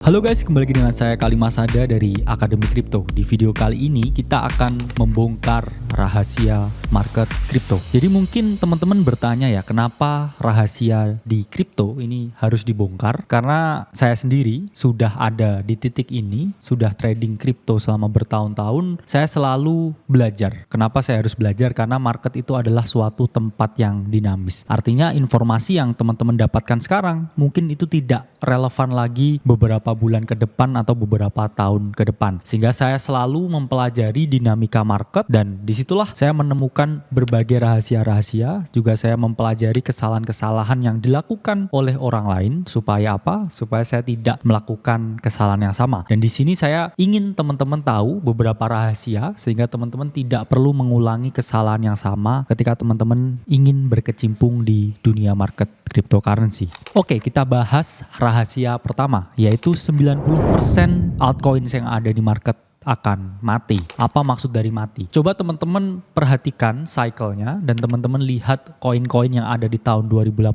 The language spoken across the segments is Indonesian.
Halo guys, kembali lagi dengan saya Kalimasada dari Akademi Kripto. Di video kali ini kita akan membongkar rahasia market kripto. Jadi mungkin teman-teman bertanya ya, kenapa rahasia di kripto ini harus dibongkar? Karena saya sendiri sudah ada di titik ini, sudah trading kripto selama bertahun-tahun. Saya selalu belajar. Kenapa saya harus belajar? Karena market itu adalah suatu tempat yang dinamis. Artinya informasi yang teman-teman dapatkan sekarang mungkin itu tidak relevan lagi beberapa bulan ke depan atau beberapa tahun ke depan. Sehingga saya selalu mempelajari dinamika market, dan disitulah saya menemukan berbagai rahasia-rahasia. Juga saya mempelajari kesalahan-kesalahan yang dilakukan oleh orang lain. Supaya apa? Supaya saya tidak melakukan kesalahan yang sama. Dan di sini saya ingin teman-teman tahu beberapa rahasia sehingga teman-teman tidak perlu mengulangi kesalahan yang sama ketika teman-teman ingin berkecimpung di dunia market cryptocurrency. Oke, kita bahas rahasia pertama, yaitu 90% altcoins yang ada di market akan mati. Apa maksud dari mati? Coba teman-teman perhatikan cycle-nya dan teman-teman lihat koin-koin yang ada di tahun 2018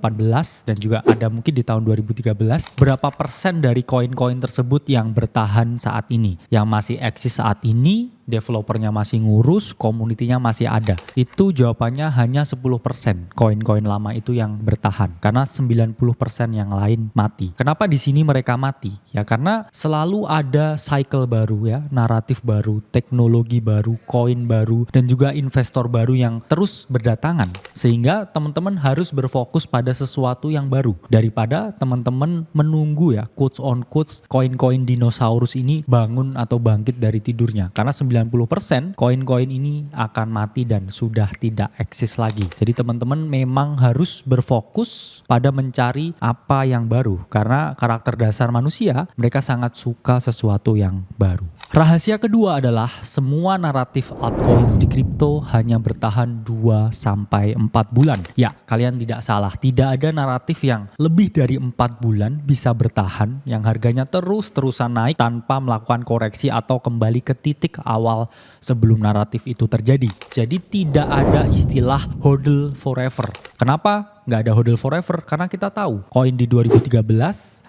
dan juga ada mungkin di tahun 2013. Berapa persen dari koin-koin tersebut yang bertahan saat ini? Yang masih eksis saat ini, developernya masih ngurus, komunitinya masih ada. Itu jawabannya hanya 10% koin-koin lama itu yang bertahan. Karena 90% yang lain mati. Kenapa di sini mereka mati? Ya karena selalu ada cycle baru ya, naratif baru, teknologi baru, koin baru, dan juga investor baru yang terus berdatangan. Sehingga teman-teman harus berfokus pada sesuatu yang baru. Daripada teman-teman menunggu ya, quotes on quotes, koin-koin dinosaurus ini bangun atau bangkit dari tidurnya. Karena 90% koin-koin ini akan mati dan sudah tidak eksis lagi. Jadi teman-teman memang harus berfokus pada mencari apa yang baru. Karena karakter dasar manusia, mereka sangat suka sesuatu yang baru. Rahasia kedua adalah semua naratif altcoins di kripto hanya bertahan 2-4 bulan. Ya, kalian tidak salah. Tidak ada naratif yang lebih dari 4 bulan bisa bertahan, yang harganya terus-terusan naik tanpa melakukan koreksi atau kembali ke titik awal sebelum naratif itu terjadi. Jadi tidak ada istilah hodl forever. Kenapa nggak ada hodl forever? Karena kita tahu koin di 2013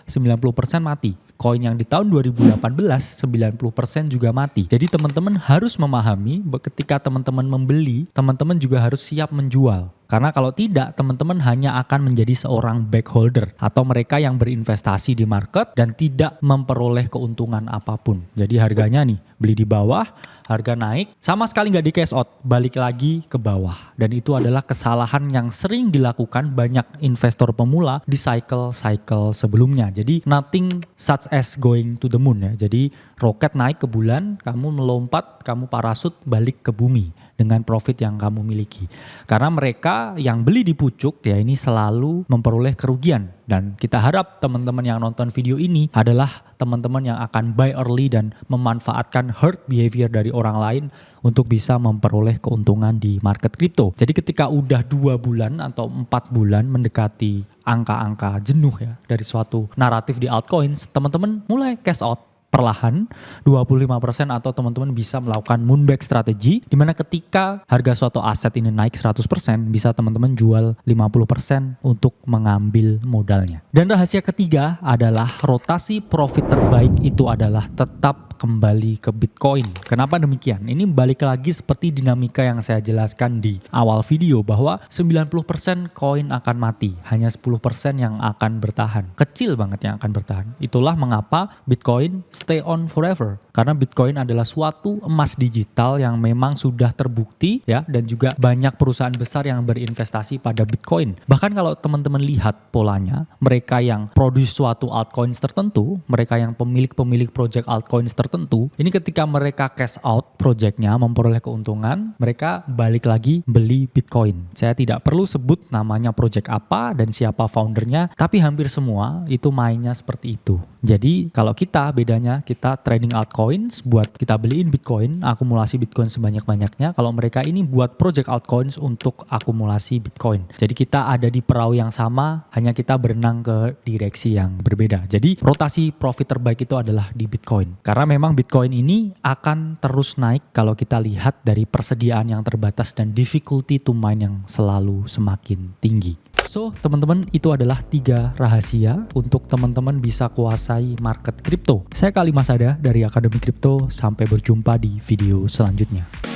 90% mati. Koin yang di tahun 2018 90% juga mati. Jadi teman-teman harus memahami ketika teman-teman membeli, teman-teman juga harus siap menjual. Karena kalau tidak, teman-teman hanya akan menjadi seorang backholder atau mereka yang berinvestasi di market dan tidak memperoleh keuntungan apapun. Jadi harganya nih, beli di bawah, harga naik, sama sekali nggak di cash out, balik lagi ke bawah. Dan itu adalah kesalahan yang sering dilakukan banyak investor pemula di cycle-cycle sebelumnya. Jadi nothing such as going to the moon ya. Jadi roket naik ke bulan, kamu melompat, kamu parasut balik ke bumi dengan profit yang kamu miliki. Karena mereka yang beli di pucuk ya ini selalu memperoleh kerugian. Dan kita harap teman-teman yang nonton video ini adalah teman-teman yang akan buy early dan memanfaatkan herd behavior dari orang lain untuk bisa memperoleh keuntungan di market kripto. Jadi ketika udah 2 bulan atau 4 bulan mendekati angka-angka jenuh ya dari suatu naratif di altcoins, teman-teman mulai cash out perlahan 25% atau teman-teman bisa melakukan moonback strategi di mana ketika harga suatu aset ini naik 100% bisa teman-teman jual 50% untuk mengambil modalnya. Dan rahasia ketiga adalah rotasi profit terbaik itu adalah tetap kembali ke Bitcoin. Kenapa demikian? Ini balik lagi seperti dinamika yang saya jelaskan di awal video bahwa 90% koin akan mati, hanya 10% yang akan bertahan. Kecil banget yang akan bertahan. Itulah mengapa Bitcoin stay on forever. Karena Bitcoin adalah suatu emas digital yang memang sudah terbukti ya, dan juga banyak perusahaan besar yang berinvestasi pada Bitcoin. Bahkan kalau teman-teman lihat polanya, mereka yang produce suatu altcoins tertentu, mereka yang pemilik project altcoins tertentu, ini ketika mereka cash out projectnya, memperoleh keuntungan, mereka balik lagi beli Bitcoin. Saya tidak perlu sebut namanya project apa dan siapa foundernya, tapi hampir semua itu mainnya seperti itu. Jadi kalau kita bedanya, kita trading altcoins buat kita beliin Bitcoin, akumulasi Bitcoin sebanyak-banyaknya. Kalau mereka ini buat project altcoins untuk akumulasi Bitcoin. Jadi kita ada di perahu yang sama, hanya kita berenang ke direksi yang berbeda. Jadi rotasi profit terbaik itu adalah di Bitcoin. Karena memang Bitcoin ini akan terus naik kalau kita lihat dari persediaan yang terbatas dan difficulty to mine yang selalu semakin tinggi. So, teman-teman, itu adalah 3 rahasia untuk teman-teman bisa kuasai market kripto. Saya Kali Masada dari Akademi Kripto, sampai berjumpa di video selanjutnya.